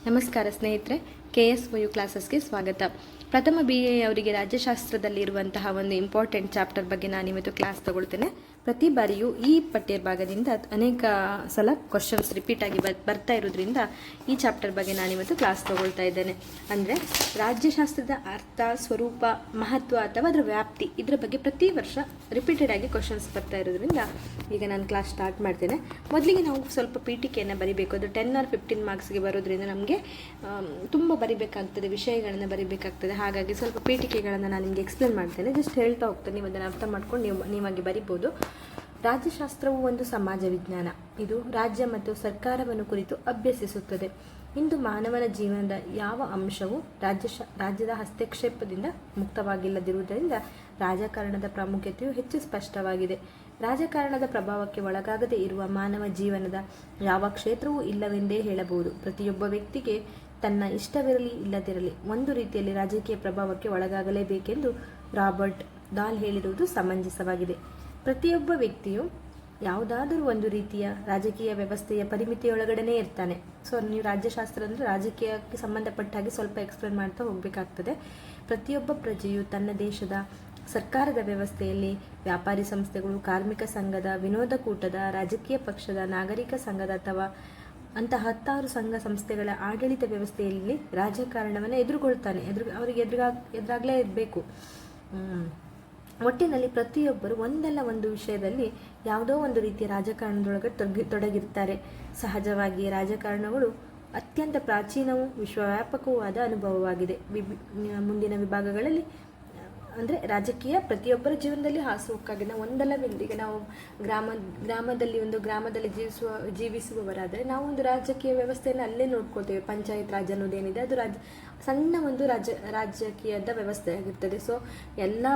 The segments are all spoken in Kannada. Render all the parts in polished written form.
ನಮಸ್ಕಾರ ಸ್ನೇಹಿತರೆ, KSOU ಕ್ಲಾಸಸ್ಗೆ ಸ್ವಾಗತ. ಪ್ರಥಮ BA ಅವರಿಗೆ ರಾಜ್ಯಶಾಸ್ತ್ರದಲ್ಲಿರುವಂತಹ ಒಂದು ಇಂಪಾರ್ಟೆಂಟ್ ಚಾಪ್ಟರ್ ಬಗ್ಗೆ ನಾನು ಇವತ್ತು ಕ್ಲಾಸ್ ತಗೊಳ್ತೇನೆ. ಪ್ರತಿ ಬಾರಿಯೂ ಈ ಪಠ್ಯ ಭಾಗದಿಂದ ಅನೇಕ ಸಲ ಕ್ವಶನ್ಸ್ ರಿಪೀಟ್ ಆಗಿ ಬರ್ತಾ ಇರೋದ್ರಿಂದ ಈ ಚಾಪ್ಟರ್ ಬಗ್ಗೆ ನಾನಿವತ್ತು ಕ್ಲಾಸ್ ತಗೊಳ್ತಾ ಇದ್ದೇನೆ. ಅಂದರೆ ರಾಜ್ಯಶಾಸ್ತ್ರದ ಅರ್ಥ, ಸ್ವರೂಪ, ಮಹತ್ವ ಅಥವಾ ಅದರ ವ್ಯಾಪ್ತಿ, ಇದರ ಬಗ್ಗೆ ಪ್ರತಿ ವರ್ಷ ರಿಪೀಟೆಡ್ ಆಗಿ ಕ್ವಶನ್ಸ್ ಬರ್ತಾ ಇರೋದ್ರಿಂದ ಈಗ ನಾನು ಕ್ಲಾಸ್ ಸ್ಟಾರ್ಟ್ ಮಾಡ್ತೇನೆ. ಮೊದಲಿಗೆ ನಾವು ಸ್ವಲ್ಪ ಪೀಠಿಕೆಯನ್ನು ಬರಿಬೇಕು. ಅದು 10 or 15 ಮಾರ್ಕ್ಸ್ಗೆ ಬರೋದ್ರಿಂದ ನಮಗೆ ತುಂಬ ಬರಿಬೇಕಾಗ್ತದೆ, ವಿಷಯಗಳನ್ನು ಬರಿಬೇಕಾಗ್ತದೆ. ಹಾಗಾಗಿ ಸ್ವಲ್ಪ ಪೀಠಿಕೆಗಳನ್ನು ನಾನು ನಿಮಗೆ ಎಕ್ಸ್ಪ್ಲೇನ್ ಮಾಡ್ತೇನೆ. ಜಸ್ಟ್ ಹೇಳ್ತಾ ಹೋಗ್ತೇನೆ, ನೀವು ಅದನ್ನು ಅರ್ಥ ಮಾಡ್ಕೊಂಡು ನೀವಾಗಿ ಬರಿಬೋದು. ರಾಜ್ಯಶಾಸ್ತ್ರವು ಒಂದು ಸಮಾಜ ವಿಜ್ಞಾನ. ಇದು ರಾಜ್ಯ ಮತ್ತು ಸರ್ಕಾರವನ್ನು ಕುರಿತು ಅಭ್ಯಸಿಸುತ್ತದೆ. ಇಂದು ಮಾನವನ ಜೀವನದ ಯಾವ ಅಂಶವೂ ರಾಜ್ಯದ ಹಸ್ತಕ್ಷೇಪದಿಂದ ಮುಕ್ತವಾಗಿಲ್ಲದಿರುವುದರಿಂದ ರಾಜಕಾರಣದ ಪ್ರಾಮುಖ್ಯತೆಯು ಹೆಚ್ಚು ಸ್ಪಷ್ಟವಾಗಿದೆ. ರಾಜಕಾರಣದ ಪ್ರಭಾವಕ್ಕೆ ಒಳಗಾಗದೇ ಇರುವ ಮಾನವ ಜೀವನದ ಯಾವ ಕ್ಷೇತ್ರವೂ ಇಲ್ಲವೆಂದೇ ಹೇಳಬಹುದು. ಪ್ರತಿಯೊಬ್ಬ ವ್ಯಕ್ತಿಗೆ ತನ್ನ ಇಷ್ಟವಿರಲಿ ಇಲ್ಲದಿರಲಿ ಒಂದು ರೀತಿಯಲ್ಲಿ ರಾಜಕೀಯ ಪ್ರಭಾವಕ್ಕೆ ಒಳಗಾಗಲೇಬೇಕೆಂದು ರಾಬರ್ಟ್ ದಾಲ್ ಹೇಳಿರುವುದು ಸಮಂಜಸವಾಗಿದೆ. ಪ್ರತಿಯೊಬ್ಬ ವ್ಯಕ್ತಿಯು ಯಾವುದಾದರೂ ಒಂದು ರೀತಿಯ ರಾಜಕೀಯ ವ್ಯವಸ್ಥೆಯ ಪರಿಮಿತಿಯೊಳಗಡೆ ಇರ್ತಾನೆ. ಸೊ ನೀವು ರಾಜ್ಯಶಾಸ್ತ್ರ ಅಂದರೆ ರಾಜಕೀಯಕ್ಕೆ ಸಂಬಂಧಪಟ್ಟ ಹಾಗೆ ಸ್ವಲ್ಪ ಎಕ್ಸ್ಪ್ಲೇನ್ ಮಾಡ್ತಾ ಹೋಗಬೇಕಾಗ್ತದೆ. ಪ್ರತಿಯೊಬ್ಬ ಪ್ರಜೆಯು ತನ್ನ ದೇಶದ ಸರ್ಕಾರದ ವ್ಯವಸ್ಥೆಯಲ್ಲಿ ವ್ಯಾಪಾರಿ ಸಂಸ್ಥೆಗಳು, ಕಾರ್ಮಿಕ ಸಂಘದ, ವಿನೋದ ಕೂಟದ, ರಾಜಕೀಯ ಪಕ್ಷದ, ನಾಗರಿಕ ಸಂಘದ ಅಥವಾ ಅಂತಹ 10 ಸಂಘ ಸಂಸ್ಥೆಗಳ ಆಡಳಿತ ವ್ಯವಸ್ಥೆಯಲ್ಲಿ ರಾಜಕಾರಣವನ್ನು ಎದುರುಗೊಳ್ತಾನೆ. ಅವರಿಗೆ ಎದುರಾಗಲೇ ಇರಬೇಕು. ಒಟ್ಟಿನಲ್ಲಿ ಪ್ರತಿಯೊಬ್ಬರು ಒಂದಲ್ಲ ಒಂದು ವಿಷಯದಲ್ಲಿ ಯಾವುದೋ ಒಂದು ರೀತಿಯ ರಾಜಕಾರಣದೊಳಗೆ ತೊಡಗಿರ್ತಾರೆ. ಸಹಜವಾಗಿ ರಾಜಕಾರಣಗಳು ಅತ್ಯಂತ ಪ್ರಾಚೀನವೂ ವಿಶ್ವವ್ಯಾಪಕವೂ ಆದ ಅನುಭವವಾಗಿದೆ. ಮುಂದಿನ ವಿಭಾಗಗಳಲ್ಲಿ ಅಂದರೆ ರಾಜಕೀಯ ಪ್ರತಿಯೊಬ್ಬರ ಜೀವನದಲ್ಲಿ ಹಾಸುಹೊಕ್ಕಾಗಿದೆ. ನಾವು ಒಂದಲ್ಲ ಈಗ ನಾವು ಗ್ರಾಮದಲ್ಲಿ ಜೀವಿಸುವವರಾದರೆ ನಾವು ಒಂದು ರಾಜಕೀಯ ವ್ಯವಸ್ಥೆಯನ್ನು ಅಲ್ಲೇ ನೋಡ್ಕೊಳ್ತೇವೆ. ಪಂಚಾಯತ್ ರಾಜ್ ಅನ್ನೋದೇನಿದೆ ಅದು ಸಣ್ಣ ಒಂದು ರಾಜಕೀಯದ ವ್ಯವಸ್ಥೆ ಆಗಿರ್ತದೆ. ಸೊ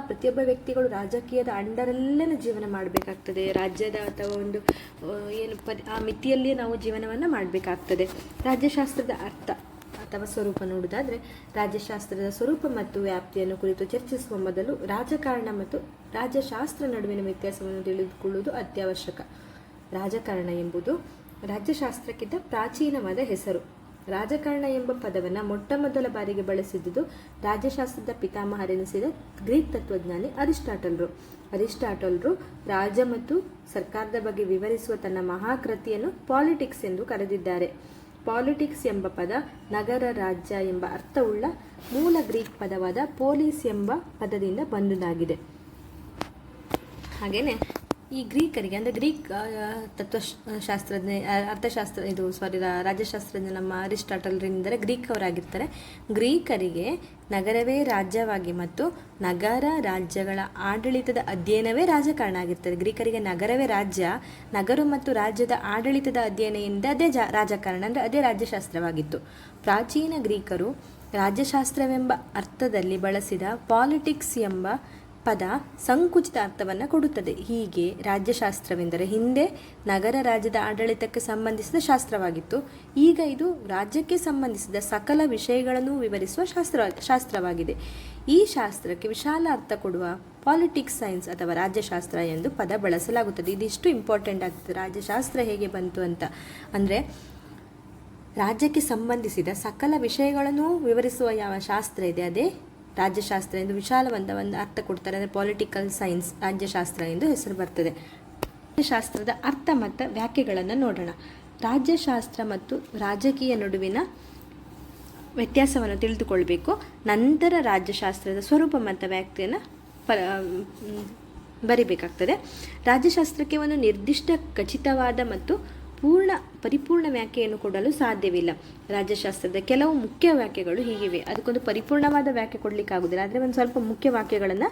ಪ್ರತಿಯೊಬ್ಬ ವ್ಯಕ್ತಿಗಳು ರಾಜಕೀಯದ ಅಂಡರಲ್ಲೇ ಜೀವನ ಮಾಡಬೇಕಾಗ್ತದೆ. ರಾಜ್ಯದ ಅಥವಾ ಒಂದು ಆ ಮಿತಿಯಲ್ಲಿಯೇ ನಾವು ಜೀವನವನ್ನು ಮಾಡಬೇಕಾಗ್ತದೆ. ರಾಜ್ಯಶಾಸ್ತ್ರದ ಅರ್ಥ ಅಥವಾ ಸ್ವರೂಪ ನೋಡುವುದಾದರೆ, ರಾಜ್ಯಶಾಸ್ತ್ರದ ಸ್ವರೂಪ ಮತ್ತು ವ್ಯಾಪ್ತಿಯನ್ನು ಕುರಿತು ಚರ್ಚಿಸುವ ಮೊದಲು ರಾಜಕಾರಣ ಮತ್ತು ರಾಜ್ಯಶಾಸ್ತ್ರ ನಡುವಿನ ವ್ಯತ್ಯಾಸವನ್ನು ತಿಳಿದುಕೊಳ್ಳುವುದು ಅತ್ಯವಶ್ಯಕ. ರಾಜಕಾರಣ ಎಂಬುದು ರಾಜ್ಯಶಾಸ್ತ್ರಕ್ಕಿಂತ ಪ್ರಾಚೀನವಾದ ಹೆಸರು. ರಾಜಕಾರಣ ಎಂಬ ಪದವನ್ನು ಮೊಟ್ಟಮೊದಲ ಬಾರಿಗೆ ಬಳಸಿದ್ದುದು ರಾಜ್ಯಶಾಸ್ತ್ರದ ಪಿತಾಮಹರೆನಿಸಿದ ಗ್ರೀಕ್ ತತ್ವಜ್ಞಾನಿ ಅರಿಸ್ಟಾಟಲ್ರು ರಾಜ್ಯ ಮತ್ತು ಸರ್ಕಾರದ ಬಗ್ಗೆ ವಿವರಿಸುವ ತನ್ನ ಮಹಾಕೃತಿಯನ್ನು ಪಾಲಿಟಿಕ್ಸ್ ಎಂದು ಕರೆದಿದ್ದಾರೆ. ಪಾಲಿಟಿಕ್ಸ್ ಎಂಬ ಪದ ನಗರ, ರಾಜ್ಯ ಎಂಬ ಅರ್ಥವುಳ್ಳ ಮೂಲ ಗ್ರೀಕ್ ಪದವಾದ ಪೋಲಿಸ್ ಎಂಬ ಪದದಿಂದ ಬಂದುದಾಗಿದೆ. ಹಾಗೆಯೇ ಈ ಗ್ರೀಕರಿಗೆ ಅಂದರೆ ಗ್ರೀಕ್ ತತ್ವಶಾಸ್ತ್ರಜ್ಞ ರಾಜ್ಯಶಾಸ್ತ್ರಜ್ಞ ನಮ್ಮ ಅರಿಸ್ಟಾಟಲ್ರಿಂದರೆ ಗ್ರೀಕ್ ಅವರಾಗಿರ್ತಾರೆ. ಗ್ರೀಕರಿಗೆ ನಗರವೇ ರಾಜ್ಯವಾಗಿ ಮತ್ತು ನಗರ ರಾಜ್ಯಗಳ ಆಡಳಿತದ ಅಧ್ಯಯನವೇ ರಾಜಕಾರಣ ಆಗಿರ್ತದೆ. ಗ್ರೀಕರಿಗೆ ನಗರವೇ ರಾಜ್ಯ, ನಗರ ಮತ್ತು ರಾಜ್ಯದ ಆಡಳಿತದ ಅಧ್ಯಯನದಿಂದ ಅದೇ ರಾಜಕಾರಣ ಅಂದರೆ ಅದೇ ರಾಜ್ಯಶಾಸ್ತ್ರವಾಗಿತ್ತು. ಪ್ರಾಚೀನ ಗ್ರೀಕರು ರಾಜ್ಯಶಾಸ್ತ್ರವೆಂಬ ಅರ್ಥದಲ್ಲಿ ಬಳಸಿದ ಪಾಲಿಟಿಕ್ಸ್ ಎಂಬ ಪದ ಸಂಕುಚಿತ ಅರ್ಥವನ್ನು ಕೊಡುತ್ತದೆ. ಹೀಗೆ ರಾಜ್ಯಶಾಸ್ತ್ರವೆಂದರೆ ಹಿಂದೆ ನಗರ ರಾಜ್ಯದ ಆಡಳಿತಕ್ಕೆ ಸಂಬಂಧಿಸಿದ ಶಾಸ್ತ್ರವಾಗಿತ್ತು. ಈಗ ಇದು ರಾಜ್ಯಕ್ಕೆ ಸಂಬಂಧಿಸಿದ ಸಕಲ ವಿಷಯಗಳನ್ನು ವಿವರಿಸುವ ಶಾಸ್ತ್ರವಾಗಿದೆ. ಈ ಶಾಸ್ತ್ರಕ್ಕೆ ವಿಶಾಲ ಅರ್ಥ ಕೊಡುವ ಪಾಲಿಟಿಕ್ಸ್ ಸೈನ್ಸ್ ಅಥವಾ ರಾಜ್ಯಶಾಸ್ತ್ರ ಎಂದು ಪದ ಬಳಸಲಾಗುತ್ತದೆ. ಇದಿಷ್ಟು ಇಂಪಾರ್ಟೆಂಟ್ ಆಗ್ತದೆ. ರಾಜ್ಯಶಾಸ್ತ್ರ ಹೇಗೆ ಬಂತು ಅಂತ ಅಂದರೆ, ರಾಜ್ಯಕ್ಕೆ ಸಂಬಂಧಿಸಿದ ಸಕಲ ವಿಷಯಗಳನ್ನು ವಿವರಿಸುವ ಯಾವ ಶಾಸ್ತ್ರ ಇದೆ ಅದೇ ರಾಜ್ಯಶಾಸ್ತ್ರ ಎಂದು ವಿಶಾಲವಾದ ಒಂದು ಅರ್ಥ ಕೊಡ್ತಾರೆ. ಅಂದರೆ ಪೊಲಿಟಿಕಲ್ ಸೈನ್ಸ್ ರಾಜ್ಯಶಾಸ್ತ್ರ ಎಂದು ಹೆಸರು ಬರ್ತದೆ. ರಾಜ್ಯಶಾಸ್ತ್ರದ ಅರ್ಥ ಮತ್ತು ವ್ಯಾಖ್ಯೆಗಳನ್ನು ನೋಡೋಣ. ರಾಜ್ಯಶಾಸ್ತ್ರ ಮತ್ತು ರಾಜಕೀಯ ನಡುವಿನ ವ್ಯತ್ಯಾಸವನ್ನು ತಿಳಿದುಕೊಳ್ಬೇಕು. ನಂತರ ರಾಜ್ಯಶಾಸ್ತ್ರದ ಸ್ವರೂಪ ಮತ್ತು ವ್ಯಾಖ್ಯೆಯನ್ನು ಬರಿಬೇಕಾಗ್ತದೆ. ರಾಜ್ಯಶಾಸ್ತ್ರಕ್ಕೆ ಒಂದು ನಿರ್ದಿಷ್ಟ ಖಚಿತವಾದ ಮತ್ತು ಪರಿಪೂರ್ಣ ವ್ಯಾಖ್ಯೆಯನ್ನು ಕೊಡಲು ಸಾಧ್ಯವಿಲ್ಲ. ರಾಜ್ಯಶಾಸ್ತ್ರದ ಕೆಲವು ಮುಖ್ಯ ವ್ಯಾಖ್ಯೆಗಳು ಹೀಗಿವೆ. ಅದಕ್ಕೊಂದು ಪರಿಪೂರ್ಣವಾದ ವ್ಯಾಖ್ಯೆ ಕೊಡಲಿಕ್ಕೆ ಆಗುವುದಿಲ್ಲ. ಆದರೆ ಒಂದು ಸ್ವಲ್ಪ ಮುಖ್ಯ ವಾಕ್ಯಗಳನ್ನು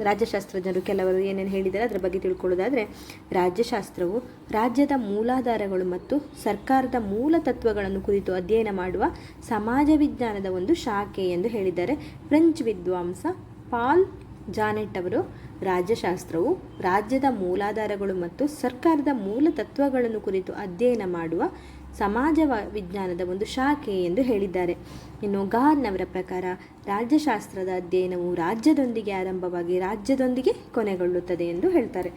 ರಾಜ್ಯಶಾಸ್ತ್ರಜ್ಞರು ಕೆಲವರು ಏನೇನು ಹೇಳಿದ್ದಾರೆ ಅದರ ಬಗ್ಗೆ ತಿಳ್ಕೊಳ್ಳೋದಾದರೆ, ರಾಜ್ಯಶಾಸ್ತ್ರವು ರಾಜ್ಯದ ಮೂಲಾಧಾರಗಳು ಮತ್ತು ಸರ್ಕಾರದ ಮೂಲ ತತ್ವಗಳನ್ನು ಕುರಿತು ಅಧ್ಯಯನ ಮಾಡುವ ಸಮಾಜ ವಿಜ್ಞಾನದ ಒಂದು ಶಾಖೆ ಎಂದು ಹೇಳಿದ್ದಾರೆ. ಫ್ರೆಂಚ್ ವಿದ್ವಾಂಸ ಪಾಲ್ ಜಾನೆಟ್ ಅವರು ರಾಜ್ಯಶಾಸ್ತ್ರವು ರಾಜ್ಯದ ಮೂಲಾಧಾರಗಳು ಮತ್ತು ಸರ್ಕಾರದ ಮೂಲ ತತ್ವಗಳನ್ನು ಕುರಿತು ಅಧ್ಯಯನ ಮಾಡುವ ಸಮಾಜ ವಿಜ್ಞಾನದ ಒಂದು ಶಾಖೆ ಎಂದು ಹೇಳಿದ್ದಾರೆ. ಇನ್ನು ಗಾರ್ನವರ ಪ್ರಕಾರ ರಾಜ್ಯಶಾಸ್ತ್ರದ ಅಧ್ಯಯನವು ರಾಜ್ಯದೊಂದಿಗೆ ಆರಂಭವಾಗಿ ರಾಜ್ಯದೊಂದಿಗೆ ಕೊನೆಗೊಳ್ಳುತ್ತದೆ ಎಂದು ಹೇಳ್ತಾರೆ.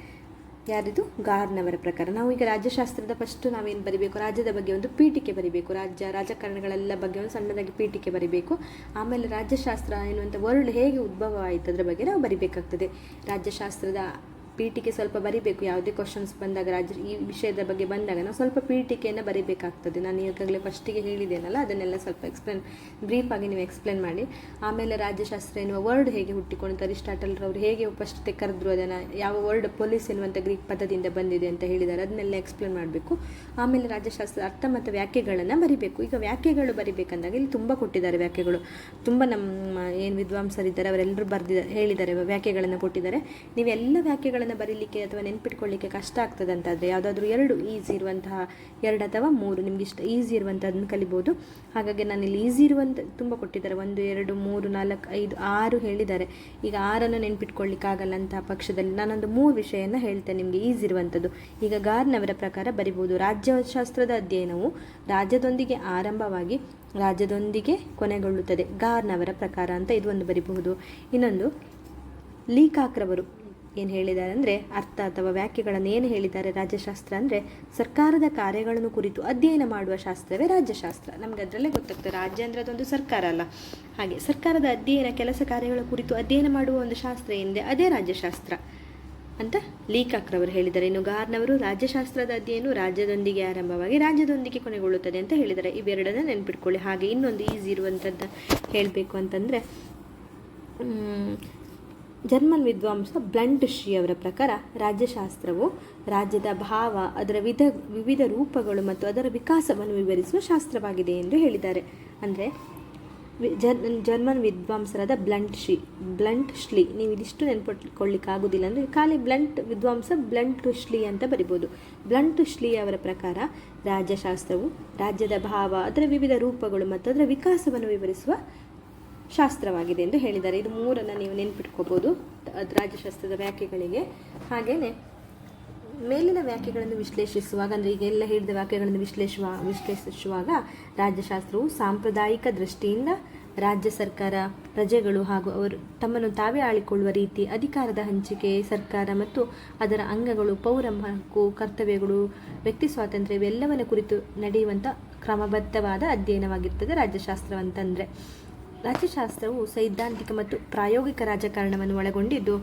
ಯಾರಿದು? ಗಾರ್ನವರ ಪ್ರಕಾರ. ನಾವು ಈಗ ರಾಜ್ಯಶಾಸ್ತ್ರದ ಫಸ್ಟು ನಾವೇನು ಬರಿಬೇಕು, ರಾಜ್ಯದ ಬಗ್ಗೆ ಒಂದು ಪೀಠಿಕೆ ಬರಿಬೇಕು, ರಾಜಕಾರಣಗಳೆಲ್ಲ ಬಗ್ಗೆ ಒಂದು ಸಣ್ಣದಾಗಿ ಪೀಠಿಕೆ ಬರಿಬೇಕು. ಆಮೇಲೆ ರಾಜ್ಯಶಾಸ್ತ್ರ ಎನ್ನುವಂಥ ವರ್ಡ್ ಹೇಗೆ ಉದ್ಭವ ಆಯಿತು ಅದರ ಬಗ್ಗೆ ನಾವು ಬರಿಬೇಕಾಗ್ತದೆ. ರಾಜ್ಯಶಾಸ್ತ್ರದ ಪೀಠಿಕೆ ಸ್ವಲ್ಪ ಬರಿಬೇಕು. ಯಾವುದೇ ಕ್ವಶನ್ಸ್ ಬಂದಾಗ ಈ ವಿಷಯದ ಬಗ್ಗೆ ಬಂದಾಗ ನಾವು ಸ್ವಲ್ಪ ಪೀಠಿಕೆಯನ್ನು ಬರಿಬೇಕಾಗ್ತದೆ. ನಾನು ಈಗಾಗಲೇ ಫಸ್ಟಿಗೆ ಹೇಳಿದ್ದೇನಲ್ಲ, ಅದನ್ನೆಲ್ಲ ಸ್ವಲ್ಪ ಬ್ರೀಫಾಗಿ ನೀವು ಎಕ್ಸ್ಪ್ಲೇನ್ ಮಾಡಿ. ಆಮೇಲೆ ರಾಜ್ಯಶಾಸ್ತ್ರ ಎನ್ನುವ ವರ್ಡ್ ಹೇಗೆ ಹುಟ್ಟಿಕೊಂಡು ಅರಿಸ್ಟಾಟಲ್ರವರು ಹೇಗೆ ಫಸ್ಟ್ ಕರೆದ್ರು, ಅದನ್ನು ಯಾವ ವರ್ಡ್ ಪೊಲೀಸ್ ಎನ್ನುವಂಥ ಗ್ರೀಕ್ ಪದದಿಂದ ಬಂದಿದೆ ಅಂತ ಹೇಳಿದ್ದಾರೆ, ಅದನ್ನೆಲ್ಲ ಎಕ್ಸ್ಪ್ಲೇನ್ ಮಾಡಬೇಕು. ಆಮೇಲೆ ರಾಜ್ಯಶಾಸ್ತ್ರದ ಅರ್ಥ ಮತ್ತು ವ್ಯಾಖ್ಯೆಗಳನ್ನು ಬರಿಬೇಕು. ಈಗ ವ್ಯಾಖ್ಯೆಗಳು ಬರಿಬೇಕಂದಾಗ ಇಲ್ಲಿ ತುಂಬ ಕೊಟ್ಟಿದ್ದಾರೆ ವ್ಯಾಖ್ಯೆಗಳು. ತುಂಬ ನಮ್ಮ ಏನು ವಿದ್ವಾಂಸರಿದ್ದಾರೆ ಅವರೆಲ್ಲರೂ ಹೇಳಿದ್ದಾರೆ, ವ್ಯಾಖ್ಯೆಗಳನ್ನು ಕೊಟ್ಟಿದ್ದಾರೆ. ನೀವೆಲ್ಲ ವ್ಯಾಖ್ಯೆಗಳನ್ನು ಬರೀಲಿಕ್ಕೆ ಅಥವಾ ನೆನ್ಪಿಟ್ಕೊಳ್ಳಿಕ್ಕೆ ಕಷ್ಟ ಆಗ್ತದೆ ಅಂತಾದರೆ ಯಾವುದಾದ್ರೂ 2 ಈಸಿ ಇರುವಂತಹ 2 ಅಥವಾ 3 ನಿಮ್ಗೆ ಇಷ್ಟ ಈಸಿ ಇರುವಂಥದ್ದನ್ನು ಕಲಿಬೋದು. ಹಾಗಾಗಿ ನಾನು ಇಲ್ಲಿ ಈಸಿ ಇರುವಂಥ ತುಂಬ ಕೊಟ್ಟಿದ್ದಾರೆ. 1 2 3 4 5 6 ಹೇಳಿದ್ದಾರೆ. ಈಗ 6 ನೆನ್ಪಿಟ್ಕೊಳ್ಳಿಕ್ಕಾಗಲ್ಲ ಅಂತಹ ಪಕ್ಷದಲ್ಲಿ ನಾನೊಂದು 3 ವಿಷಯನ ಹೇಳ್ತೇನೆ ನಿಮಗೆ ಈಸಿ ಇರುವಂಥದ್ದು. ಈಗ ಗಾರ್ನವರ ಪ್ರಕಾರ ಬರಿಬೋದು, ರಾಜ್ಯಶಾಸ್ತ್ರದ ಅಧ್ಯಯನವು ರಾಜ್ಯದೊಂದಿಗೆ ಆರಂಭವಾಗಿ ರಾಜ್ಯದೊಂದಿಗೆ ಕೊನೆಗೊಳ್ಳುತ್ತದೆ, ಗಾರ್ನವರ ಪ್ರಕಾರ ಅಂತ ಇದು ಒಂದು ಬರಿಬಹುದು. ಇನ್ನೊಂದು ಲೀಕಾಕ್ರವರು ಏನು ಹೇಳಿದ್ದಾರೆ ಅಂದರೆ ಅರ್ಥ ಅಥವಾ ವ್ಯಾಖ್ಯೆಗಳನ್ನು ಏನು ಹೇಳಿದ್ದಾರೆ. ರಾಜ್ಯಶಾಸ್ತ್ರ ಅಂದರೆ ಸರ್ಕಾರದ ಕಾರ್ಯಗಳನ್ನು ಕುರಿತು ಅಧ್ಯಯನ ಮಾಡುವ ಶಾಸ್ತ್ರವೇ ರಾಜ್ಯಶಾಸ್ತ್ರ. ನಮ್ಗೆ ಅದರಲ್ಲೇ ಗೊತ್ತಾಗ್ತದೆ, ರಾಜ್ಯ ಅಂದರೆ ಅದೊಂದು ಸರ್ಕಾರ ಅಲ್ಲ. ಹಾಗೆ ಸರ್ಕಾರದ ಅಧ್ಯಯನ ಕೆಲಸ ಕಾರ್ಯಗಳ ಕುರಿತು ಅಧ್ಯಯನ ಮಾಡುವ ಒಂದು ಶಾಸ್ತ್ರ ಏನಿದೆ ಅದೇ ರಾಜ್ಯಶಾಸ್ತ್ರ ಅಂತ ಲೀಕಾಕ್ರವರು ಹೇಳಿದ್ದಾರೆ. ಇನ್ನು ಗಾರ್ನವರು ರಾಜ್ಯಶಾಸ್ತ್ರದ ಅಧ್ಯಯನ ರಾಜ್ಯದೊಂದಿಗೆ ಆರಂಭವಾಗಿ ರಾಜ್ಯದೊಂದಿಗೆ ಕೊನೆಗೊಳ್ಳುತ್ತದೆ ಅಂತ ಹೇಳಿದ್ದಾರೆ. ಇವೆರಡನ್ನ ನೆನ್ಪಿಟ್ಕೊಳ್ಳಿ. ಹಾಗೆ ಇನ್ನೊಂದು ಈಸಿ ಇರುವಂಥದ್ದು ಹೇಳಬೇಕು ಅಂತಂದರೆ ಜರ್ಮನ್ ವಿದ್ವಾಂಸ ಬ್ಲಂಟ್ ಶ್ರೀ ಅವರ ಪ್ರಕಾರ ರಾಜ್ಯಶಾಸ್ತ್ರವು ರಾಜ್ಯದ ಭಾವ, ಅದರ ವಿವಿಧ ರೂಪಗಳು ಮತ್ತು ಅದರ ವಿಕಾಸವನ್ನು ವಿವರಿಸುವ ಶಾಸ್ತ್ರವಾಗಿದೆ ಎಂದು ಹೇಳಿದ್ದಾರೆ. ಅಂದರೆ ಜರ್ಮನ್ ವಿದ್ವಾಂಸರಾದ ಬ್ಲಂಟ್ ಶ್ಲೀ ನೀವು ಇದಿಷ್ಟು ನೆನ್ಪಿಟ್ಕೊಳ್ಳಿಕ್ಕಾಗೋದಿಲ್ಲ ಅಂದರೆ ಖಾಲಿ ಬ್ಲಂಟ್ ವಿದ್ವಾಂಸ ಬ್ಲಂಟ್ ಶ್ಲೀ ಅಂತ ಬರಿಬೋದು. ಬ್ಲಂಟ್ ಶ್ಲೀ ಅವರ ಪ್ರಕಾರ ರಾಜ್ಯಶಾಸ್ತ್ರವು ರಾಜ್ಯದ ಭಾವ, ಅದರ ವಿವಿಧ ರೂಪಗಳು ಮತ್ತು ಅದರ ವಿಕಾಸವನ್ನು ವಿವರಿಸುವ ಶಾಸ್ತ್ರವಾಗಿದೆ ಎಂದು ಹೇಳಿದ್ದಾರೆ. ಇದು 3 ನೀವು ನೆನ್ಪಿಟ್ಕೋಬೋದು ರಾಜ್ಯಶಾಸ್ತ್ರದ ವ್ಯಾಖ್ಯೆಗಳಿಗೆ. ಹಾಗೆಯೇ ಮೇಲಿನ ವ್ಯಾಖ್ಯೆಗಳನ್ನು ವಿಶ್ಲೇಷಿಸುವಾಗ, ಅಂದರೆ ಈಗ ಎಲ್ಲ ಹೇಳಿದ ವ್ಯಾಖ್ಯೆಗಳನ್ನು ವಿಶ್ಲೇಷಿಸುವಾಗ ರಾಜ್ಯಶಾಸ್ತ್ರವು ಸಾಂಪ್ರದಾಯಿಕ ದೃಷ್ಟಿಯಿಂದ ರಾಜ್ಯ ಸರ್ಕಾರ, ಪ್ರಜೆಗಳು ಹಾಗೂ ಅವರು ತಮ್ಮನ್ನು ತಾವೇ ಆಳಿಕೊಳ್ಳುವ ರೀತಿ, ಅಧಿಕಾರದ ಹಂಚಿಕೆ, ಸರ್ಕಾರ ಮತ್ತು ಅದರ ಅಂಗಗಳು, ಪೌರ ಹಕ್ಕು, ಕರ್ತವ್ಯಗಳು, ವ್ಯಕ್ತಿ ಸ್ವಾತಂತ್ರ್ಯ ಇವೆಲ್ಲವನ್ನ ಕುರಿತು ನಡೆಯುವಂಥ ಕ್ರಮಬದ್ಧವಾದ ಅಧ್ಯಯನವಾಗಿರ್ತದೆ ರಾಜ್ಯಶಾಸ್ತ್ರ ಅಂತಂದರೆ. ರಾಜ್ಯಶಾಸ್ತ್ರವು ಸೈದ್ಧಾಂತಿಕ ಮತ್ತು ಪ್ರಾಯೋಗಿಕ ರಾಜಕಾರಣವನ್ನು ಒಳಗೊಂಡಿದ್ದು,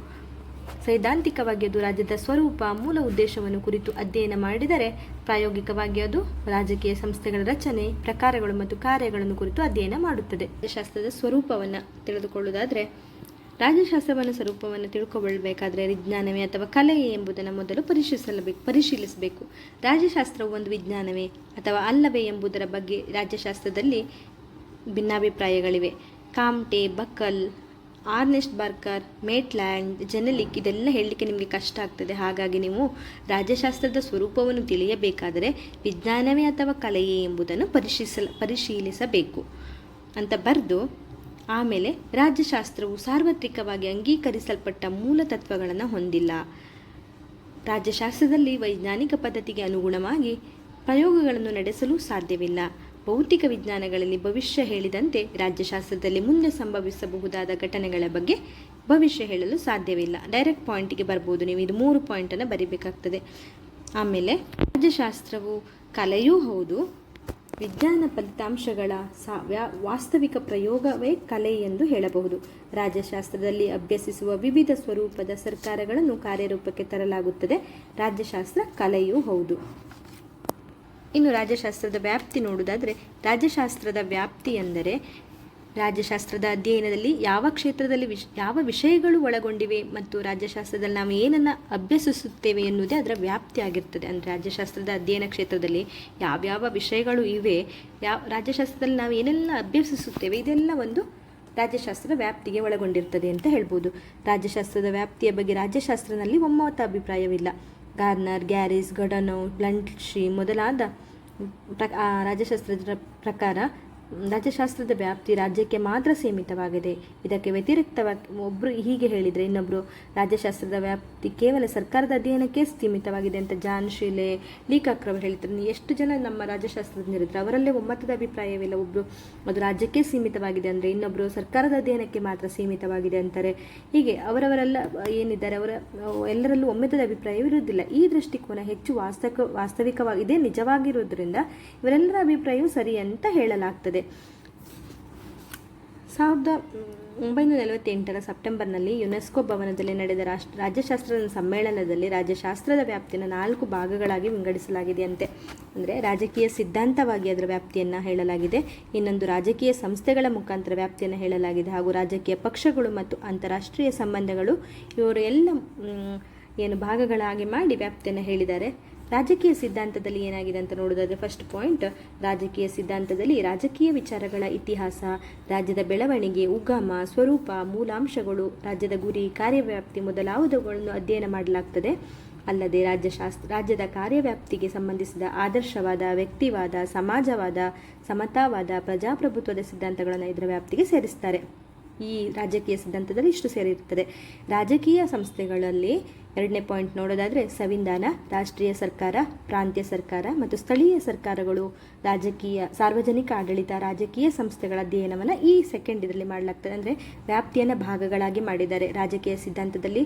ಸೈದ್ಧಾಂತಿಕವಾಗಿ ಅದು ರಾಜ್ಯದ ಸ್ವರೂಪ, ಮೂಲ ಉದ್ದೇಶವನ್ನು ಕುರಿತು ಅಧ್ಯಯನ ಮಾಡಿದರೆ, ಪ್ರಾಯೋಗಿಕವಾಗಿ ಅದು ರಾಜಕೀಯ ಸಂಸ್ಥೆಗಳ ರಚನೆ, ಪ್ರಕಾರಗಳು ಮತ್ತು ಕಾರ್ಯಗಳನ್ನು ಕುರಿತು ಅಧ್ಯಯನ ಮಾಡುತ್ತದೆ. ರಾಜ್ಯಶಾಸ್ತ್ರದ ಸ್ವರೂಪವನ್ನು ತಿಳಿದುಕೊಳ್ಳುವುದಾದರೆ, ರಾಜ್ಯಶಾಸ್ತ್ರವನ್ನು ಸ್ವರೂಪವನ್ನು ತಿಳ್ಕೊಳ್ಳಬೇಕಾದ್ರೆ ವಿಜ್ಞಾನವೇ ಅಥವಾ ಕಲೆಯೇ ಎಂಬುದನ್ನು ಮೊದಲು ಪರಿಶೀಲಿಸಬೇಕು. ರಾಜ್ಯಶಾಸ್ತ್ರವು ಒಂದು ವಿಜ್ಞಾನವೇ ಅಥವಾ ಅಲ್ಲವೇ ಎಂಬುದರ ಬಗ್ಗೆ ರಾಜ್ಯಶಾಸ್ತ್ರದಲ್ಲಿ ಭಿನ್ನಾಭಿಪ್ರಾಯಗಳಿವೆ. ಕಾಮ್ಟೆ, ಬಕಲ್, ಆರ್ನೆಸ್ಟ್ ಬಾರ್ಕರ್, ಮೇಟ್ಲ್ಯಾಂಡ್, ಜೆನೆಲಿಕ್ ಇದೆಲ್ಲ ಹೇಳಲಿಕ್ಕೆ ನಿಮಗೆ ಕಷ್ಟ ಆಗ್ತದೆ. ಹಾಗಾಗಿ ನೀವು ರಾಜ್ಯಶಾಸ್ತ್ರದ ಸ್ವರೂಪವನ್ನು ತಿಳಿಯಬೇಕಾದರೆ ವಿಜ್ಞಾನವೇ ಅಥವಾ ಕಲೆಯೇ ಎಂಬುದನ್ನು ಪರಿಶೀಲಿಸಬೇಕು ಅಂತ ಬರೆದು, ಆಮೇಲೆ ರಾಜ್ಯಶಾಸ್ತ್ರವು ಸಾರ್ವತ್ರಿಕವಾಗಿ ಅಂಗೀಕರಿಸಲ್ಪಟ್ಟ ಮೂಲ ತತ್ವಗಳನ್ನು ಹೊಂದಿಲ್ಲ. ರಾಜ್ಯಶಾಸ್ತ್ರದಲ್ಲಿ ವೈಜ್ಞಾನಿಕ ಪದ್ಧತಿಗೆ ಅನುಗುಣವಾಗಿ ಪ್ರಯೋಗಗಳನ್ನು ನಡೆಸಲು ಸಾಧ್ಯವಿಲ್ಲ. ಭೌತಿಕ ವಿಜ್ಞಾನಗಳಲ್ಲಿ ಭವಿಷ್ಯ ಹೇಳಿದಂತೆ ರಾಜ್ಯಶಾಸ್ತ್ರದಲ್ಲಿ ಮುಂದೆ ಸಂಭವಿಸಬಹುದಾದ ಘಟನೆಗಳ ಬಗ್ಗೆ ಭವಿಷ್ಯ ಹೇಳಲು ಸಾಧ್ಯವಿಲ್ಲ. ಡೈರೆಕ್ಟ್ ಪಾಯಿಂಟಿಗೆ ಬರ್ಬೋದು ನೀವು. ಇದು 3 ಪಾಯಿಂಟನ್ನು ಬರಿಬೇಕಾಗ್ತದೆ. ಆಮೇಲೆ ರಾಜ್ಯಶಾಸ್ತ್ರವು ಕಲೆಯೂ ಹೌದು, ವಿಜ್ಞಾನ ಫಲಿತಾಂಶಗಳ ವಾಸ್ತವಿಕ ಪ್ರಯೋಗವೇ ಕಲೆ ಎಂದು ಹೇಳಬಹುದು. ರಾಜ್ಯಶಾಸ್ತ್ರದಲ್ಲಿ ಅಭ್ಯಸಿಸುವ ವಿವಿಧ ಸ್ವರೂಪದ ಸರ್ಕಾರಗಳನ್ನು ಕಾರ್ಯರೂಪಕ್ಕೆ ತರಲಾಗುತ್ತದೆ. ರಾಜ್ಯಶಾಸ್ತ್ರ ಕಲೆಯೂ ಹೌದು. ಇನ್ನು ರಾಜ್ಯಶಾಸ್ತ್ರದ ವ್ಯಾಪ್ತಿ ನೋಡುವುದಾದರೆ, ರಾಜ್ಯಶಾಸ್ತ್ರದ ವ್ಯಾಪ್ತಿ ಎಂದರೆ ರಾಜ್ಯಶಾಸ್ತ್ರದ ಅಧ್ಯಯನದಲ್ಲಿ ಯಾವ ಕ್ಷೇತ್ರದಲ್ಲಿ ಯಾವ ವಿಷಯಗಳು ಒಳಗೊಂಡಿವೆ ಮತ್ತು ರಾಜ್ಯಶಾಸ್ತ್ರದಲ್ಲಿ ನಾವು ಏನನ್ನು ಅಭ್ಯಸಿಸುತ್ತೇವೆ ಎನ್ನುವುದೇ ಅದರ ವ್ಯಾಪ್ತಿ ಆಗಿರ್ತದೆ. ಅಂದರೆ ರಾಜ್ಯಶಾಸ್ತ್ರದ ಅಧ್ಯಯನ ಕ್ಷೇತ್ರದಲ್ಲಿ ಯಾವ್ಯಾವ ವಿಷಯಗಳು ಇವೆ, ರಾಜ್ಯಶಾಸ್ತ್ರದಲ್ಲಿ ನಾವು ಏನೆಲ್ಲ ಅಭ್ಯಸಿಸುತ್ತೇವೆ, ಇದೆಲ್ಲ ಒಂದು ರಾಜ್ಯಶಾಸ್ತ್ರದ ವ್ಯಾಪ್ತಿಗೆ ಒಳಗೊಂಡಿರ್ತದೆ ಅಂತ ಹೇಳ್ಬೋದು. ರಾಜ್ಯಶಾಸ್ತ್ರದ ವ್ಯಾಪ್ತಿಯ ಬಗ್ಗೆ ರಾಜ್ಯಶಾಸ್ತ್ರದಲ್ಲಿ ಒಮ್ಮತ ಅಭಿಪ್ರಾಯವಿಲ್ಲ. ಗಾರ್ನರ್, ಗ್ಯಾರಿಸ್, ಗಡನೋ, ಬ್ಲಂಟ್ ಶ್ರೀ ಮೊದಲಾದ ರಾಜ್ಯಶಾಸ್ತ್ರದ ಪ್ರಕಾರ ರಾಜ್ಯಶಾಸ್ತ್ರದ ವ್ಯಾಪ್ತಿ ರಾಜ್ಯಕ್ಕೆ ಮಾತ್ರ ಸೀಮಿತವಾಗಿದೆ. ಇದಕ್ಕೆ ವ್ಯತಿರಿಕ್ತವಾಗಿ ಒಬ್ಬರು ಹೀಗೆ ಹೇಳಿದರೆ, ಇನ್ನೊಬ್ಬರು ರಾಜ್ಯಶಾಸ್ತ್ರದ ವ್ಯಾಪ್ತಿ ಕೇವಲ ಸರ್ಕಾರದ ಅಧ್ಯಯನಕ್ಕೆ ಸೀಮಿತವಾಗಿದೆ ಅಂತ ಜಾನ್ ಶೀಲೆ, ಲೀಕಾಕ್ ರವರು ಹೇಳ್ತಾರೆ. ಎಷ್ಟು ಜನ ನಮ್ಮ ರಾಜ್ಯಶಾಸ್ತ್ರಜ್ಞರಿದ್ರು, ಅವರಲ್ಲೇ ಒಮ್ಮತದ ಅಭಿಪ್ರಾಯವಿಲ್ಲ. ಒಬ್ಬರು ಅದು ರಾಜ್ಯಕ್ಕೆ ಸೀಮಿತವಾಗಿದೆ ಅಂದರೆ, ಇನ್ನೊಬ್ಬರು ಸರ್ಕಾರದ ಅಧ್ಯಯನಕ್ಕೆ ಮಾತ್ರ ಸೀಮಿತವಾಗಿದೆ ಅಂತಾರೆ. ಹೀಗೆ ಅವರವರೆಲ್ಲ ಏನಿದ್ದಾರೆ ಅವರ ಎಲ್ಲರಲ್ಲೂ ಒಮ್ಮತದ ಅಭಿಪ್ರಾಯವಿರುವುದಿಲ್ಲ. ಈ ದೃಷ್ಟಿಕೋನ ಹೆಚ್ಚು ವಾಸ್ತವಿಕವಾಗಿದೆ, ನಿಜವಾಗಿರುವುದರಿಂದ ಇವರೆಲ್ಲರ ಅಭಿಪ್ರಾಯವು ಸರಿ ಅಂತ ಹೇಳಲಾಗ್ತದೆ. 1948 ಸೆಪ್ಟೆಂಬರ್ನಲ್ಲಿ ಯುನೆಸ್ಕೋ ಭವನದಲ್ಲಿ ನಡೆದ ರಾಜ್ಯಶಾಸ್ತ್ರದ ಸಮ್ಮೇಳನದಲ್ಲಿ ರಾಜ್ಯಶಾಸ್ತ್ರದ ವ್ಯಾಪ್ತಿಯನ್ನು 4 ಭಾಗಗಳಾಗಿ ವಿಂಗಡಿಸಲಾಗಿದೆಯಂತೆ. ಅಂದರೆ ರಾಜಕೀಯ ಸಿದ್ಧಾಂತವಾಗಿ ಅದರ ವ್ಯಾಪ್ತಿಯನ್ನು ಹೇಳಲಾಗಿದೆ, ಇನ್ನೊಂದು ರಾಜಕೀಯ ಸಂಸ್ಥೆಗಳ ಮುಖಾಂತರ ವ್ಯಾಪ್ತಿಯನ್ನು ಹೇಳಲಾಗಿದೆ, ಹಾಗೂ ರಾಜಕೀಯ ಪಕ್ಷಗಳು ಮತ್ತು ಅಂತಾರಾಷ್ಟ್ರೀಯ ಸಂಬಂಧಗಳು ಇವರು ಎಲ್ಲ ಏನು ಭಾಗಗಳಾಗಿ ಮಾಡಿ ವ್ಯಾಪ್ತಿಯನ್ನು ಹೇಳಿದ್ದಾರೆ. ರಾಜಕೀಯ ಸಿದ್ಧಾಂತದಲ್ಲಿ ಏನಾಗಿದೆ ಅಂತ ನೋಡೋದಾದರೆ, ಫಸ್ಟ್ ಪಾಯಿಂಟ್, ರಾಜಕೀಯ ಸಿದ್ಧಾಂತದಲ್ಲಿ ರಾಜಕೀಯ ವಿಚಾರಗಳ ಇತಿಹಾಸ, ರಾಜ್ಯದ ಬೆಳವಣಿಗೆ, ಉಗಮ, ಸ್ವರೂಪ, ಮೂಲಾಂಶಗಳು, ರಾಜ್ಯದ ಗುರಿ, ಕಾರ್ಯವ್ಯಾಪ್ತಿ ಮೊದಲಾದವುಗಳನ್ನು ಅಧ್ಯಯನ ಮಾಡಲಾಗ್ತದೆ. ಅಲ್ಲದೆ ರಾಜ್ಯದ ಕಾರ್ಯವ್ಯಾಪ್ತಿಗೆ ಸಂಬಂಧಿಸಿದ ಆದರ್ಶವಾದ, ವ್ಯಕ್ತಿವಾದ, ಸಮಾಜವಾದ, ಸಮತಾವಾದ, ಪ್ರಜಾಪ್ರಭುತ್ವದ ಸಿದ್ಧಾಂತಗಳನ್ನು ಇದರ ವ್ಯಾಪ್ತಿಗೆ ಸೇರಿಸ್ತಾರೆ. ಈ ರಾಜಕೀಯ ಸಿದ್ಧಾಂತದಲ್ಲಿ ಇಷ್ಟು ಸೇರಿರುತ್ತದೆ. ರಾಜಕೀಯ ಸಂಸ್ಥೆಗಳಲ್ಲಿ ಎರಡನೇ ಪಾಯಿಂಟ್ ನೋಡೋದಾದರೆ, ಸಂವಿಧಾನ, ರಾಷ್ಟ್ರೀಯ ಸರ್ಕಾರ, ಪ್ರಾಂತ್ಯ ಸರ್ಕಾರ ಮತ್ತು ಸ್ಥಳೀಯ ಸರ್ಕಾರಗಳು, ಸಾರ್ವಜನಿಕ ಆಡಳಿತ, ರಾಜಕೀಯ ಸಂಸ್ಥೆಗಳ ಅಧ್ಯಯನವನ್ನು ಈ ಇದರಲ್ಲಿ ಮಾಡಲಾಗ್ತದೆ. ಅಂದರೆ ವ್ಯಾಪ್ತಿಯನ್ನು ಭಾಗಗಳಾಗಿ ಮಾಡಿದ್ದಾರೆ. ರಾಜಕೀಯ ಸಿದ್ಧಾಂತದಲ್ಲಿ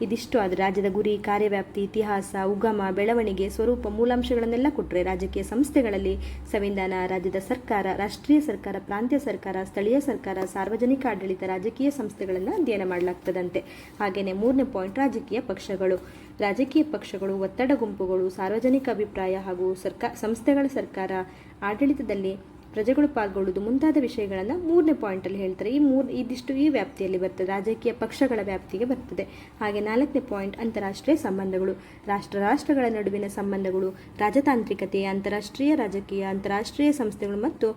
ಇದಿಷ್ಟು ಆದರೆ ರಾಜ್ಯದ ಗುರಿ, ಕಾರ್ಯವ್ಯಾಪ್ತಿ, ಇತಿಹಾಸ, ಉಗಮ, ಬೆಳವಣಿಗೆ, ಸ್ವರೂಪ, ಮೂಲಾಂಶಗಳನ್ನೆಲ್ಲ ಕೊಟ್ಟರೆ, ರಾಜಕೀಯ ಸಂಸ್ಥೆಗಳಲ್ಲಿ ಸಂವಿಧಾನ, ರಾಜ್ಯದ ಸರ್ಕಾರ, ರಾಷ್ಟ್ರೀಯ ಸರ್ಕಾರ, ಪ್ರಾಂತ್ಯ ಸರ್ಕಾರ, ಸ್ಥಳೀಯ ಸರ್ಕಾರ, ಸಾರ್ವಜನಿಕ ಆಡಳಿತ, ರಾಜಕೀಯ ಸಂಸ್ಥೆಗಳನ್ನು ಅಧ್ಯಯನ ಮಾಡಲಾಗ್ತದಂತೆ. ಹಾಗೆಯೇ ಮೂರನೇ ಪಾಯಿಂಟ್, ರಾಜಕೀಯ ಪಕ್ಷಗಳು, ಒತ್ತಡ ಗುಂಪುಗಳು, ಸಾರ್ವಜನಿಕ ಅಭಿಪ್ರಾಯ ಹಾಗೂ ಸಂಸ್ಥೆಗಳ ಸರ್ಕಾರ ಆಡಳಿತದಲ್ಲಿ ಪ್ರಜೆಗಳು ಪಾಲ್ಗೊಳ್ಳುವುದು ಮುಂತಾದ ವಿಷಯಗಳನ್ನು ಮೂರನೇ ಪಾಯಿಂಟಲ್ಲಿ ಹೇಳ್ತಾರೆ. ಇದಿಷ್ಟು ಈ ವ್ಯಾಪ್ತಿಯಲ್ಲಿ ಬರ್ತದೆ, ರಾಜಕೀಯ ಪಕ್ಷಗಳ ವ್ಯಾಪ್ತಿಗೆ ಬರ್ತದೆ. ಹಾಗೆ ನಾಲ್ಕನೇ ಪಾಯಿಂಟ್, ಅಂತಾರಾಷ್ಟ್ರೀಯ ಸಂಬಂಧಗಳು, ರಾಷ್ಟ್ರಗಳ ನಡುವಿನ ಸಂಬಂಧಗಳು, ರಾಜತಾಂತ್ರಿಕತೆ, ಅಂತಾರಾಷ್ಟ್ರೀಯ ರಾಜಕೀಯ, ಅಂತಾರಾಷ್ಟ್ರೀಯ ಸಂಸ್ಥೆಗಳು ಮತ್ತು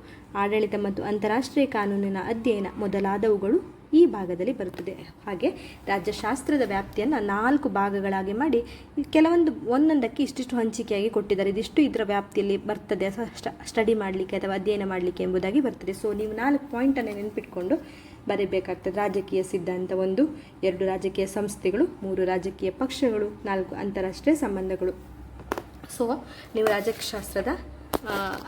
ಆಡಳಿತ ಮತ್ತು ಅಂತಾರಾಷ್ಟ್ರೀಯ ಕಾನೂನಿನ ಅಧ್ಯಯನ ಮೊದಲಾದವುಗಳು ಈ ಭಾಗದಲ್ಲಿ ಬರುತ್ತದೆ. ಹಾಗೆ ರಾಜ್ಯಶಾಸ್ತ್ರದ ವ್ಯಾಪ್ತಿಯನ್ನು 4 ಭಾಗಗಳಾಗಿ ಮಾಡಿ ಒಂದೊಂದಕ್ಕೆ ಇಷ್ಟಿಷ್ಟು ಹಂಚಿಕೆಯಾಗಿ ಕೊಟ್ಟಿದ್ದಾರೆ. ಇದಿಷ್ಟು ಇದರ ವ್ಯಾಪ್ತಿಯಲ್ಲಿ ಬರ್ತದೆ ಸ್ಟಡಿ ಮಾಡಲಿಕ್ಕೆ ಅಥವಾ ಅಧ್ಯಯನ ಮಾಡಲಿಕ್ಕೆ ಎಂಬುದಾಗಿ ಬರ್ತದೆ. ಸೊ ನೀವು 4 ಪಾಯಿಂಟನ್ನು ನೆನಪಿಟ್ಕೊಂಡು ಬರೀಬೇಕಾಗ್ತದೆ. ರಾಜಕೀಯ ಸಿದ್ಧಾಂತ 1, 2 ರಾಜಕೀಯ ಸಂಸ್ಥೆಗಳು, 3 ರಾಜಕೀಯ ಪಕ್ಷಗಳು, 4 ಅಂತಾರಾಷ್ಟ್ರೀಯ ಸಂಬಂಧಗಳು. ಸೊ ನೀವು ರಾಜಕೀಯಶಾಸ್ತ್ರದ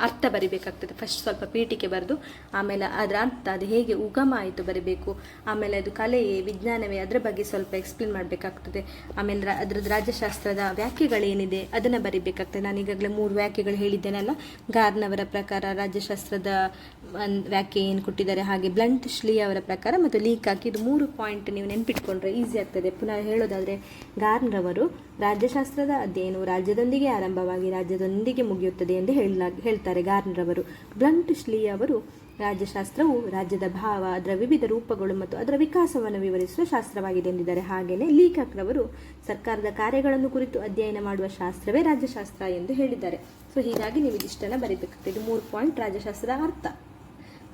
ಅರ್ಥ ಬರಿಬೇಕಾಗ್ತದೆ. ಫಸ್ಟ್ ಸ್ವಲ್ಪ ಪೀಠಿಕೆ ಬರೆದು ಆಮೇಲೆ ಅದರ ಅರ್ಥ, ಅದು ಹೇಗೆ ಉಗಮ ಆಯಿತು ಬರಿಬೇಕು. ಆಮೇಲೆ ಅದು ಕಲೆಯೇ, ವಿಜ್ಞಾನವೇ, ಅದರ ಬಗ್ಗೆ ಸ್ವಲ್ಪ ಎಕ್ಸ್ಪ್ಲೇನ್ ಮಾಡಬೇಕಾಗ್ತದೆ. ಆಮೇಲೆ ಅದರದ್ದು ರಾಜ್ಯಶಾಸ್ತ್ರದ ವ್ಯಾಖ್ಯೆಗಳೇನಿದೆ ಅದನ್ನು ಬರಿಬೇಕಾಗ್ತದೆ. ನಾನು ಈಗಾಗಲೇ 3 ವ್ಯಾಖ್ಯೆಗಳು ಹೇಳಿದ್ದೇನಲ್ಲ. ಗಾರ್ನವರ ಪ್ರಕಾರ ರಾಜ್ಯಶಾಸ್ತ್ರದ ವ್ಯಾಖ್ಯೆ ಏನು ಕೊಟ್ಟಿದ್ದಾರೆ, ಹಾಗೆ ಬ್ಲಂಟ್ ಶ್ಲೀ ಅವರ ಪ್ರಕಾರ ಮತ್ತು ಲೀಕಾಕ್, ಇದು 3 ಪಾಯಿಂಟ್ ನೀವು ನೆನಪಿಟ್ಕೊಂಡ್ರೆ ಈಸಿ ಆಗ್ತದೆ. ಪುನಃ ಹೇಳೋದಾದರೆ, ಗಾರ್ನರವರು ರಾಜ್ಯಶಾಸ್ತ್ರದ ಅಧ್ಯಯನವು ರಾಜ್ಯದೊಂದಿಗೆ ಆರಂಭವಾಗಿ ರಾಜ್ಯದೊಂದಿಗೆ ಮುಗಿಯುತ್ತದೆ ಎಂದು ಹೇಳ್ತಾರೆ ಗಾರ್ನರವರು. ಬ್ಲಂಟ್ ಶ್ಲೀ ಅವರು ರಾಜ್ಯಶಾಸ್ತ್ರವು ರಾಜ್ಯದ ಭಾವ, ಅದರ ವಿವಿಧ ರೂಪಗಳು ಮತ್ತು ಅದರ ವಿಕಾಸವನ್ನು ವಿವರಿಸುವ ಶಾಸ್ತ್ರವಾಗಿದೆ ಎಂದಿದ್ದಾರೆ. ಹಾಗೆಯೇ ಲೀಕಾಕ್ ರವರು ಸರ್ಕಾರದ ಕಾರ್ಯಗಳನ್ನು ಕುರಿತು ಅಧ್ಯಯನ ಮಾಡುವ ಶಾಸ್ತ್ರವೇ ರಾಜ್ಯಶಾಸ್ತ್ರ ಎಂದು ಹೇಳಿದ್ದಾರೆ. ಸೊ ಹೀಗಾಗಿ ನೀವು ಇದಿಷ್ಟನ್ನು ಬರೀಬೇಕಾಗ್ತದೆ. ಇದು 3 ಪಾಯಿಂಟ್ ರಾಜ್ಯಶಾಸ್ತ್ರದ ಅರ್ಥ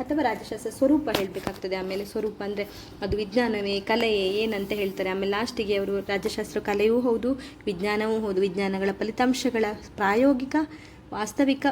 ಅಥವಾ ರಾಜ್ಯಶಾಸ್ತ್ರ ಸ್ವರೂಪ ಹೇಳಬೇಕಾಗ್ತದೆ. ಆಮೇಲೆ ಸ್ವರೂಪ ಅಂದರೆ ಅದು ವಿಜ್ಞಾನವೇ, ಕಲೆಯೇ ಏನಂತ ಹೇಳ್ತಾರೆ. ಆಮೇಲೆ ಲಾಸ್ಟಿಗೆ ಅವರು ರಾಜ್ಯಶಾಸ್ತ್ರ ಕಲೆಯೂ ಹೌದು, ವಿಜ್ಞಾನವೂ ಹೌದು, ವಿಜ್ಞಾನಗಳ ಫಲಿತಾಂಶಗಳ ಪ್ರಾಯೋಗಿಕ ವಾಸ್ತವಿಕ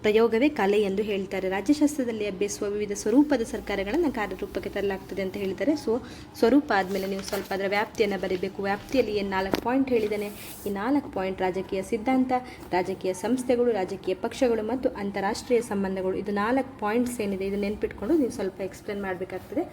ಪ್ರಯೋಗವೇ ಕಲೆ ಎಂದು ಹೇಳ್ತಾರೆ. ರಾಜ್ಯಶಾಸ್ತ್ರದಲ್ಲಿ ಅಭ್ಯಸಿಸುವ ವಿವಿಧ ಸ್ವರೂಪದ ಸರ್ಕಾರಗಳನ್ನು ಕಾರ್ಯರೂಪಕ್ಕೆ ತರಲಾಗ್ತದೆ ಅಂತ ಹೇಳಿದ್ದಾರೆ. ಸೊ ಸ್ವರೂಪ ಆದಮೇಲೆ ನೀವು ಸ್ವಲ್ಪ ಅದರ ವ್ಯಾಪ್ತಿಯನ್ನು ಬರೀಬೇಕು. ವ್ಯಾಪ್ತಿಯಲ್ಲಿ ಏನು 4 ಪಾಯಿಂಟ್ ಹೇಳಿದ್ದೇನೆ, ಈ 4 ಪಾಯಿಂಟ್ ರಾಜಕೀಯ ಸಿದ್ಧಾಂತ, ರಾಜಕೀಯ ಸಂಸ್ಥೆಗಳು, ರಾಜಕೀಯ ಪಕ್ಷಗಳು ಮತ್ತು ಅಂತಾರಾಷ್ಟ್ರೀಯ ಸಂಬಂಧಗಳು, ಇದು 4 ಪಾಯಿಂಟ್ಸ್ ಏನಿದೆ ಇದು ನೆನ್ಪಿಟ್ಕೊಂಡು ನೀವು ಸ್ವಲ್ಪ ಎಕ್ಸ್ಪ್ಲೇನ್ ಮಾಡಬೇಕಾಗ್ತದೆ.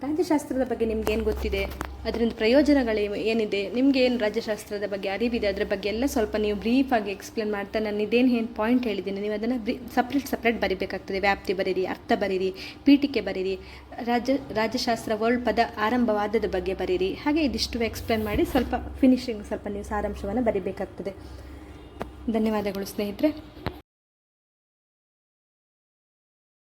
ರಾಜ್ಯಶಾಸ್ತ್ರದ ಬಗ್ಗೆ ನಿಮ್ಗೇನು ಗೊತ್ತಿದೆ, ಅದರಿಂದ ಪ್ರಯೋಜನಗಳು ಏನಿದೆ, ನಿಮಗೆ ಏನು ರಾಜ್ಯಶಾಸ್ತ್ರದ ಬಗ್ಗೆ ಅರಿವಿದೆ, ಅದರ ಬಗ್ಗೆ ಎಲ್ಲ ಸ್ವಲ್ಪ ನೀವು ಬ್ರೀಫಾಗಿ ಎಕ್ಸ್ಪ್ಲೇನ್ ಮಾಡ್ತಾ ನಾನು ಏನು ಪಾಯಿಂಟ್ ಹೇಳಿದ್ದೀನಿ ನೀವು ಅದನ್ನು ಸಪ್ರೇಟ್ ಬರೀಬೇಕಾಗ್ತದೆ. ವ್ಯಾಪ್ತಿ ಬರೀರಿ, ಅರ್ಥ ಬರೀರಿ, ಪೀಠಿಕೆ ಬರೀರಿ, ರಾಜ್ಯಶಾಸ್ತ್ರ ವರ್ಲ್ಡ್ ಪದ ಆರಂಭವಾದದ ಬಗ್ಗೆ ಬರೀರಿ. ಹಾಗೆ ಇದಿಷ್ಟು ಎಕ್ಸ್ಪ್ಲೇನ್ ಮಾಡಿ ಸ್ವಲ್ಪ ಫಿನಿಶಿಂಗ್ ಸ್ವಲ್ಪ ನೀವು ಸಾರಾಂಶವನ್ನು ಬರೀಬೇಕಾಗ್ತದೆ. ಧನ್ಯವಾದಗಳು ಸ್ನೇಹಿತರೆ.